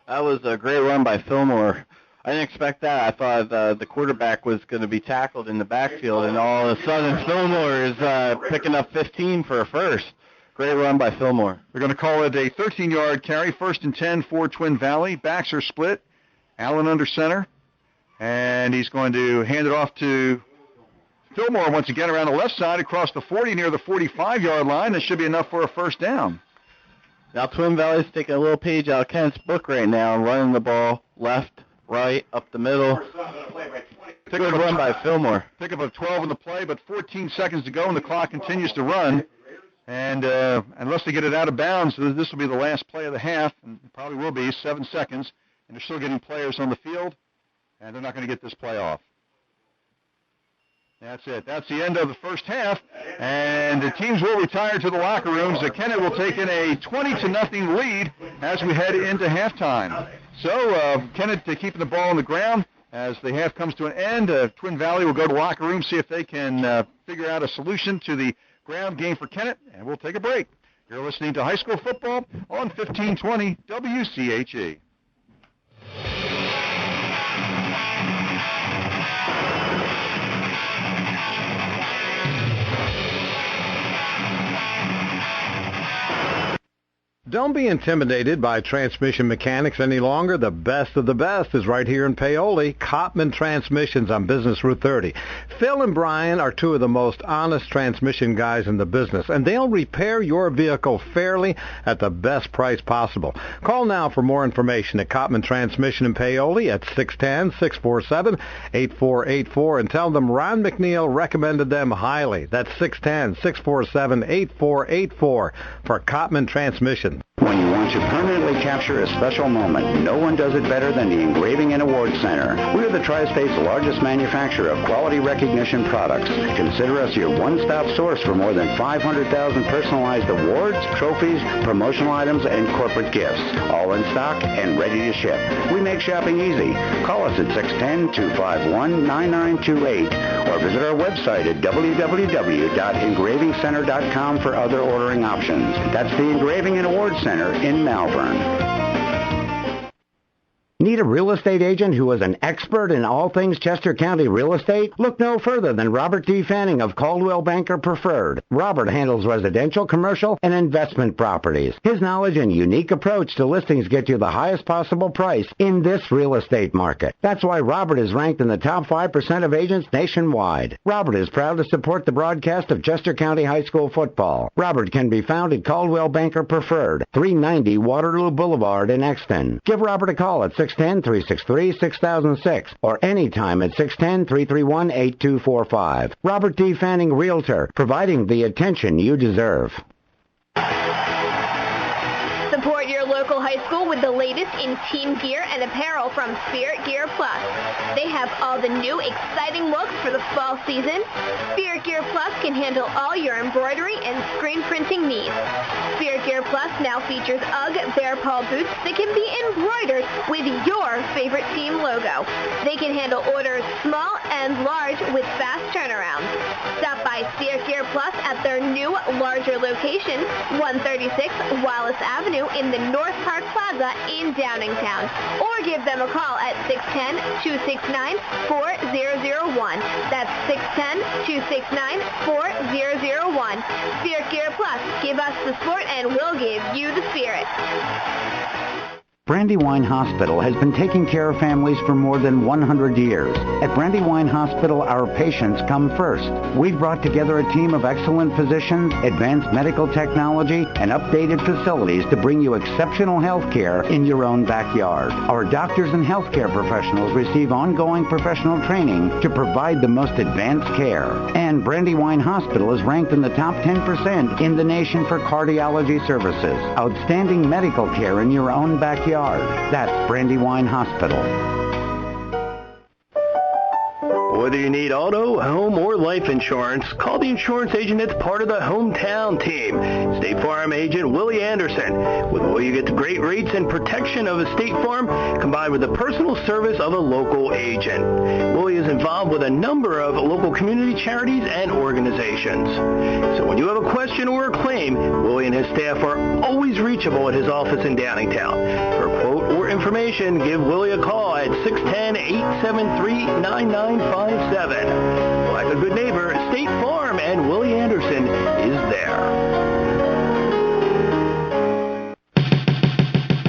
That was a great run by Fillmore. I didn't expect that. I thought the quarterback was going to be tackled in the backfield, and all of a sudden Fillmore is picking up 15 for a first. Great run by Fillmore. They're going to call it a 13-yard carry, 1st and 10 for Twin Valley. Backs are split. Allen under center. And he's going to hand it off to Fillmore once again around the left side across the 40 near the 45-yard line. That should be enough for a first down. Now Twin Valley's taking a little page out of Kent's book right now, running the ball left, right, up the middle. Good run by Fillmore. Pick up a 12 in the play, but 14 seconds to go, and the clock continues to run. And unless they get it out of bounds, this will be the last play of the half, and it probably will be 7 seconds. And they're still getting players on the field, and they're not going to get this play off. That's it. That's the end of the first half, and the teams will retire to the locker rooms. Kennett will take in a 20-0 lead as we head into halftime. So Kennett keeping the ball on the ground as the half comes to an end. Twin Valley will go to the locker room, see if they can figure out a solution to the ground game for Kennett, and we'll take a break. You're listening to High School Football on 1520 WCHE. Don't be intimidated by transmission mechanics any longer. The best of the best is right here in Paoli. Kopman Transmissions on Business Route 30. Phil and Brian are two of the most honest transmission guys in the business, and they'll repair your vehicle fairly at the best price possible. Call now for more information at Kopman Transmission in Paoli at 610-647-8484 and tell them Ron McNeil recommended them highly. That's 610-647-8484 for Kopman Transmission. When you want to permanently capture a special moment, no one does it better than the Engraving and Awards Center. We're the Tri-State's largest manufacturer of quality recognition products. Consider us your one-stop source for more than 500,000 personalized awards, trophies, promotional items, and corporate gifts. All in stock and ready to ship. We make shopping easy. Call us at 610-251-9928 or visit our website at www.engravingcenter.com for other ordering options. That's the Engraving and Awards Center in Malvern. Need a real estate agent who is an expert in all things Chester County real estate? Look no further than Robert D. Fanning of Caldwell Banker Preferred. Robert handles residential, commercial, and investment properties. His knowledge and unique approach to listings get you the highest possible price in this real estate market. That's why Robert is ranked in the top 5% of agents nationwide. Robert is proud to support the broadcast of Chester County High School football. Robert can be found at Caldwell Banker Preferred, 390 Waterloo Boulevard in Exton. Give Robert a call at 610-363-6006 or anytime at 610-331-8245. Robert D. Fanning Realtor, providing the attention you deserve. Support your local high school with the latest in team gear and apparel from Spirit Gear Plus. They have all the new exciting looks for the fall season. Spirit Gear Plus can handle all your embroidery and screen printing needs. Spirit Gear Plus now features UGG Bear Paw boots that can be embroidered with your favorite team logo. They can handle orders small and large with fast turnarounds. Stop by Spirit Gear Plus at their new, larger location, 136 Wallace Avenue in the North Park Plaza in Downingtown, or give them a call at 610-269-4001. That's 610-269-4001. Spirit Gear Plus. Give us the sport and we'll give you the spirit. Brandywine Hospital has been taking care of families for more than 100 years. At Brandywine Hospital, our patients come first. We've brought together a team of excellent physicians, advanced medical technology, and updated facilities to bring you exceptional health care in your own backyard. Our doctors and healthcare professionals receive ongoing professional training to provide the most advanced care. And Brandywine Hospital is ranked in the top 10% in the nation for cardiology services. Outstanding medical care in your own backyard. That's Brandywine Hospital. Whether you need auto, home, or life insurance, call the insurance agent that's part of the hometown team. State Farm agent Willie Anderson. With Willie, you get the great rates and protection of a State Farm combined with the personal service of a local agent. Willie is involved with a number of local community charities and organizations. So when you have a question or a claim, Willie and his staff are always reachable at his office in Downingtown. For a quote or information, give Willie a call at 610-873-9957. Like a good neighbor, State Farm and Willie Anderson is there.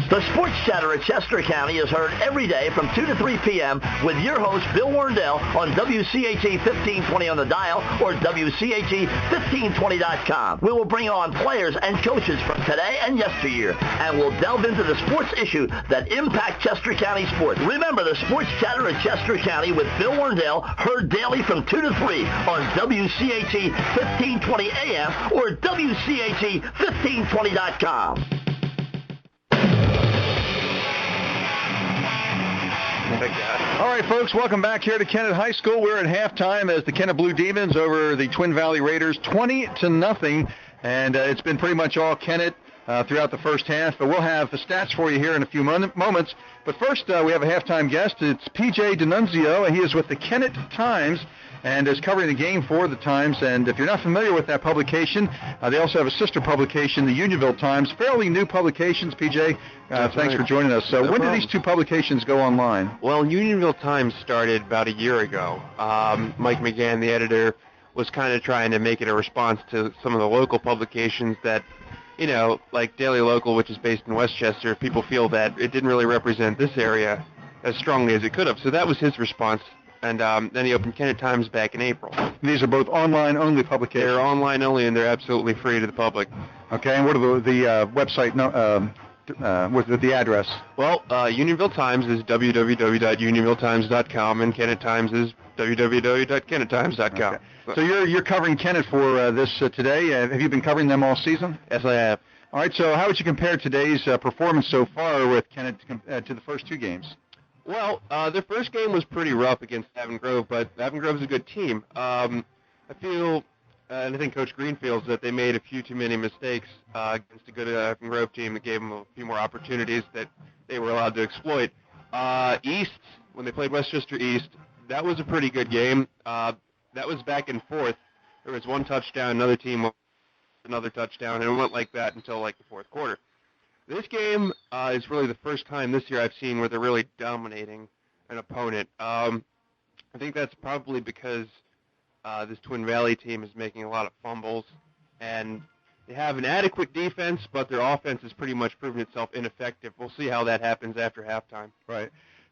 The Sports Chatter at Chester County is heard every day from 2 to 3 p.m. with your host, Bill Warndell, on WCHE 1520 on the dial or WCHE1520.com. We will bring on players and coaches from today and yesteryear, and we'll delve into the sports issue that impact Chester County sports. Remember the Sports Chatter at Chester County with Bill Warndell, heard daily from 2 to 3 on WCHE 1520 AM or WCHE1520.com. All right, folks, welcome back here to Kennett High School. We're at halftime as the Kennett Blue Demons over the Twin Valley Raiders, 20-0, and it's been pretty much all Kennett throughout the first half. But we'll have the stats for you here in a few moments. But first, we have a halftime guest. It's P.J. D'Annunzio. He is with the Kennett Times and is covering the game for the Times. And if you're not familiar with that publication, they also have a sister publication, the Unionville Times. Fairly new publications, P.J. Thanks for joining us. So when did these two publications go online? Well, Unionville Times started about a year ago. Mike McGann, the editor, was kind of trying to make it a response to some of the local publications that, you know, like Daily Local, which is based in Westchester. People feel that it didn't really represent this area as strongly as it could have. So that was his response. And then he opened Kennett Times back in April. These are both online-only publications? They're online-only, and they're absolutely free to the public. Okay, and what are the website, what's the address? Well, Unionville Times is www.unionvilletimes.com, and Kennett Times is www.kennettimes.com. Okay. So you're covering Kennett for this today. Have you been covering them all season? Yes, I have. All right, so how would you compare today's performance so far with Kennett to the first two games? Well, their first game was pretty rough against Avon Grove, but Avon Grove's a good team. I feel, and I think Coach Green feels, that they made a few too many mistakes against a good Avon Grove team that gave them a few more opportunities that they were allowed to exploit. East, when they played Westchester East, that was a pretty good game. That was back and forth. There was one touchdown, another team another touchdown, and it went like that until like the fourth quarter. This game is really the first time this year I've seen where they're really dominating an opponent. I think that's probably because this Twin Valley team is making a lot of fumbles, and they have an adequate defense, but their offense has pretty much proven itself ineffective. We'll see how that happens after halftime. Right.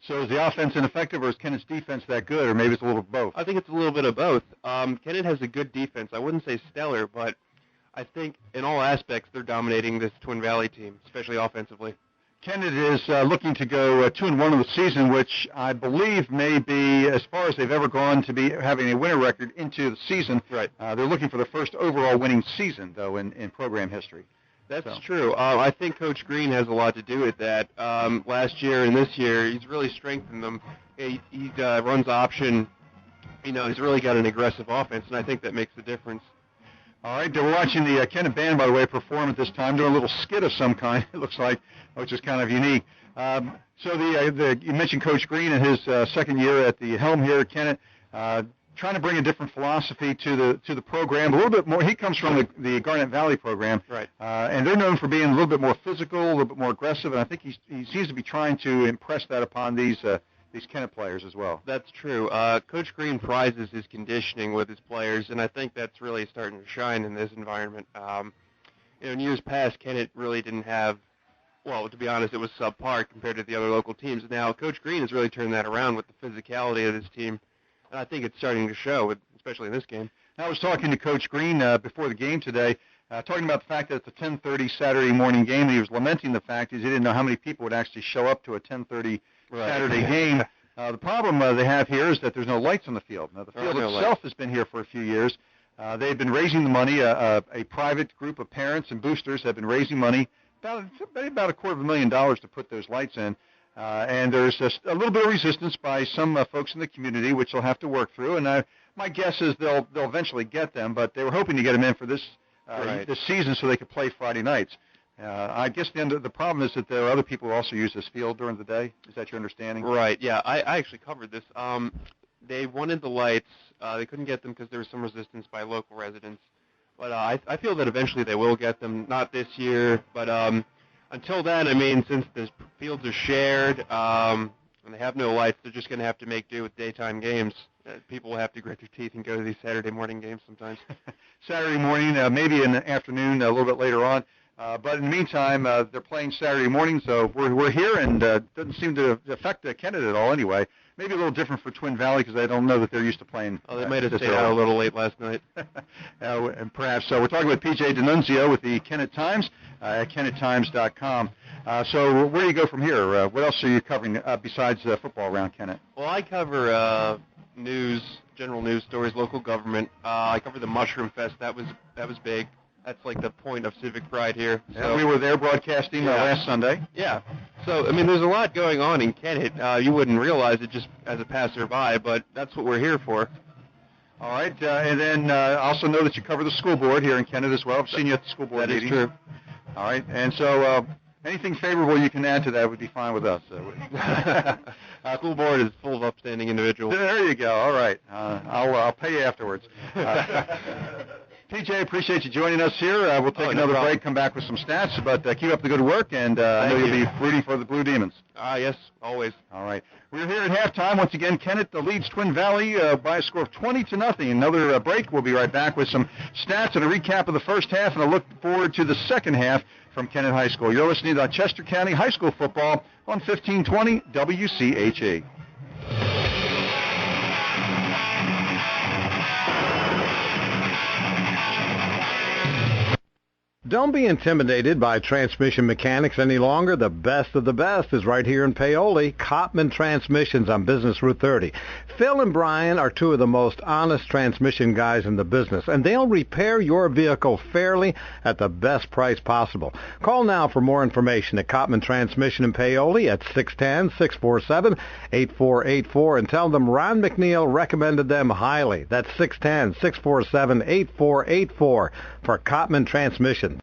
So is the offense ineffective, or is Kennett's defense that good, or maybe it's a little bit of both? I think it's a little bit of both. Kennett has a good defense. I wouldn't say stellar, but I think in all aspects they're dominating this Twin Valley team, especially offensively. Kennett is looking to go 2-1 in the season, which I believe may be as far as they've ever gone to be having a winner record into the season. Right. They're looking for the first overall winning season, though, in program history. That's true. I think Coach Green has a lot to do with that. Last year and this year, he's really strengthened them. He runs option. You know, he's really got an aggressive offense, and I think that makes the difference. All right, we're watching the Kennett band, by the way, perform at this time, doing a little skit of some kind, it looks like, which is kind of unique. So you mentioned Coach Green in his second year at the helm here at Kennett, trying to bring a different philosophy to the program, a little bit more. He comes from the Garnet Valley program, right? And they're known for being a little bit more physical, a little bit more aggressive, and I think he seems to be trying to impress that upon these Kennett players as well. That's true. Coach Green prizes his conditioning with his players, and I think that's really starting to shine in this environment. In years past, Kennett really didn't have, well, to be honest, it was subpar compared to the other local teams. Now, Coach Green has really turned that around with the physicality of this team, and I think it's starting to show, especially in this game. I was talking to Coach Green before the game today, talking about the fact that it's a 10:30 Saturday morning game, and he was lamenting the fact that he didn't know how many people would actually show up to a 10:30 Saturday game. The problem they have here is that there's no lights on the field. Now, the field itself has been here for a few years. They've been raising the money. A private group of parents and boosters have been raising money, about $250,000 to put those lights in. And there's just a little bit of resistance by some folks in the community, which they'll have to work through. And my guess is they'll eventually get them, but they were hoping to get them in for this season so they could play Friday nights. I guess the problem is that there are other people who also use this field during the day. Is that your understanding? Right, yeah. I actually covered this. They wanted the lights. They couldn't get them because there was some resistance by local residents. But I feel that eventually they will get them, not this year. But until then, I mean, since the fields are shared, and they have no lights. They're just going to have to make do with daytime games. People will have to grit their teeth and go to these Saturday morning games sometimes. Saturday morning, maybe in the afternoon, a little bit later on. But in the meantime, they're playing Saturday morning, so we're here, and doesn't seem to affect Kennett at all anyway. Maybe a little different for Twin Valley because I don't know that they're used to playing. Oh, they might have stayed out a little late last night. And perhaps. So we're talking with P.J. D'Annunzio with the Kennett Times at KennettTimes.com. So where do you go from here? What else are you covering besides football around Kennett? Well, I cover news, general news stories, local government. I cover the Mushroom Fest. That was big. That's like the point of civic pride here. So we were there broadcasting last Sunday. Yeah. So, I mean, there's a lot going on in Kennett. You wouldn't realize it just as a passerby, but that's what we're here for. All right. And then I also know that you cover the school board here in Kennett as well. I've seen you at the school board meetings. That is true. All right. And so anything favorable you can add to that would be fine with us. School board is full of upstanding individuals. There you go. All right. I'll pay you afterwards. TJ, appreciate you joining us here. We'll take another break, come back with some stats, but keep up the good work, and I know you'll be rooting for the Blue Demons. Yes, always. All right. We're here at halftime. Once again, Kennett leads Twin Valley by a score of 20-0. Another break. We'll be right back with some stats and a recap of the first half and a look forward to the second half from Kennett High School. You're listening to Chester County High School football on 1520 WCHE. Don't be intimidated by transmission mechanics any longer. The best of the best is right here in Paoli. Copman Transmissions on Business Route 30. Phil and Brian are two of the most honest transmission guys in the business, and they'll repair your vehicle fairly at the best price possible. Call now for more information at Copman Transmission in Paoli at 610-647-8484 and tell them Ron McNeil recommended them highly. That's 610-647-8484 for Copman Transmission.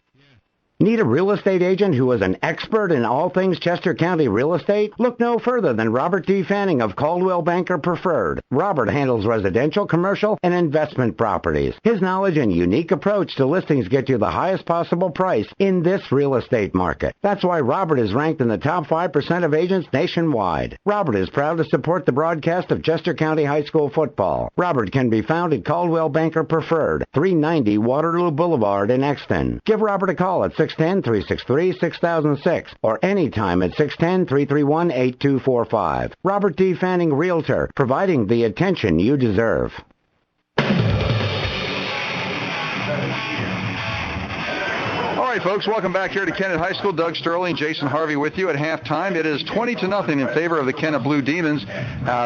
Need a real estate agent who is an expert in all things Chester County real estate? Look no further than Robert D. Fanning of Caldwell Banker Preferred. Robert handles residential, commercial, and investment properties. His knowledge and unique approach to listings get you the highest possible price in this real estate market. That's why Robert is ranked in the top 5% of agents nationwide. Robert is proud to support the broadcast of Chester County High School football. Robert can be found at Caldwell Banker Preferred, 390 Waterloo Boulevard in Exton. Give Robert a call at 610-363-6006 or anytime at 610-331-8245. Robert D. Fanning Realtor, providing the attention you deserve. All right, folks, welcome back here to Kennett High School. Doug Sterling, Jason Harvey with you at halftime. It is 20-0 in favor of the Kennett Blue Demons.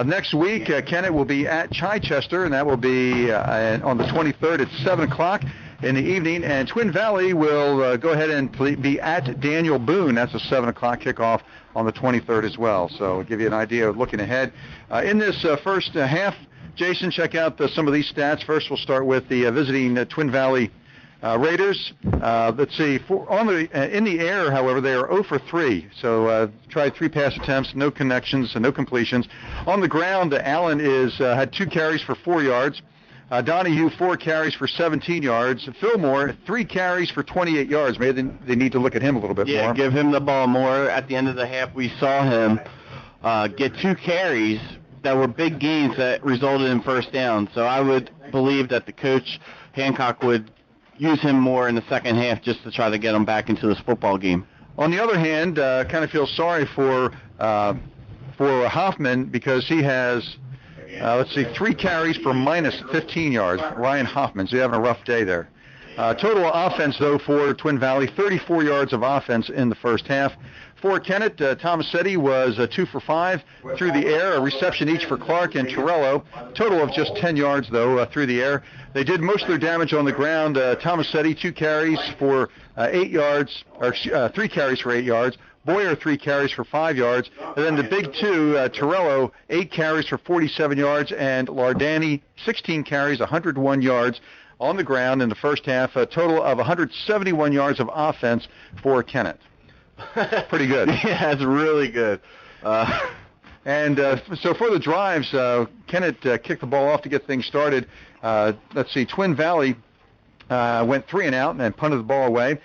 Next week, Kennett will be at Chichester, and that will be on the 23rd at 7 o'clock. In the evening, and Twin Valley will go ahead and be at Daniel Boone. That's a 7 o'clock kickoff on the 23rd as well. So I'll give you an idea of looking ahead. In this first half, Jason, check out some of these stats. First, we'll start with the visiting Twin Valley Raiders. Let's see. In the air, however, they are 0 for 3. So tried 3 pass attempts, no connections, no completions. On the ground, Allen had 2 carries for 4 yards. Donahue, 4 carries for 17 yards. Fillmore, 3 carries for 28 yards. Maybe they need to look at him a little bit more. Yeah, give him the ball more. At the end of the half, we saw him get 2 carries that were big gains that resulted in first down. So I would believe that the coach, Hancock, would use him more in the second half just to try to get him back into this football game. On the other hand, kind of feel sorry for Hoffman because he has... 3 carries for minus 15 yards. Ryan Hoffman, so you're having a rough day there. Total offense, though, for Twin Valley, 34 yards of offense in the first half. For Kennett, Tomasetti was 2 for 5 through the air, a reception each for Clark and Torello. Total of just 10 yards, though, through the air. They did most of their damage on the ground. Tomasetti, 2 carries for 8 yards, or 3 carries for 8 yards. Boyer, 3 carries for 5 yards. And then the big 2, Torello, 8 carries for 47 yards, and Lardani, 16 carries, 101 yards on the ground in the first half, a total of 171 yards of offense for Kennett. Pretty good. Yeah, it's really good. So for the drives, Kennett kicked the ball off to get things started. Twin Valley went 3 and out and punted the ball away.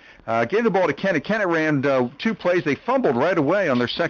Gave the ball to Kennett. Kennett ran 2 plays. They fumbled right away on their second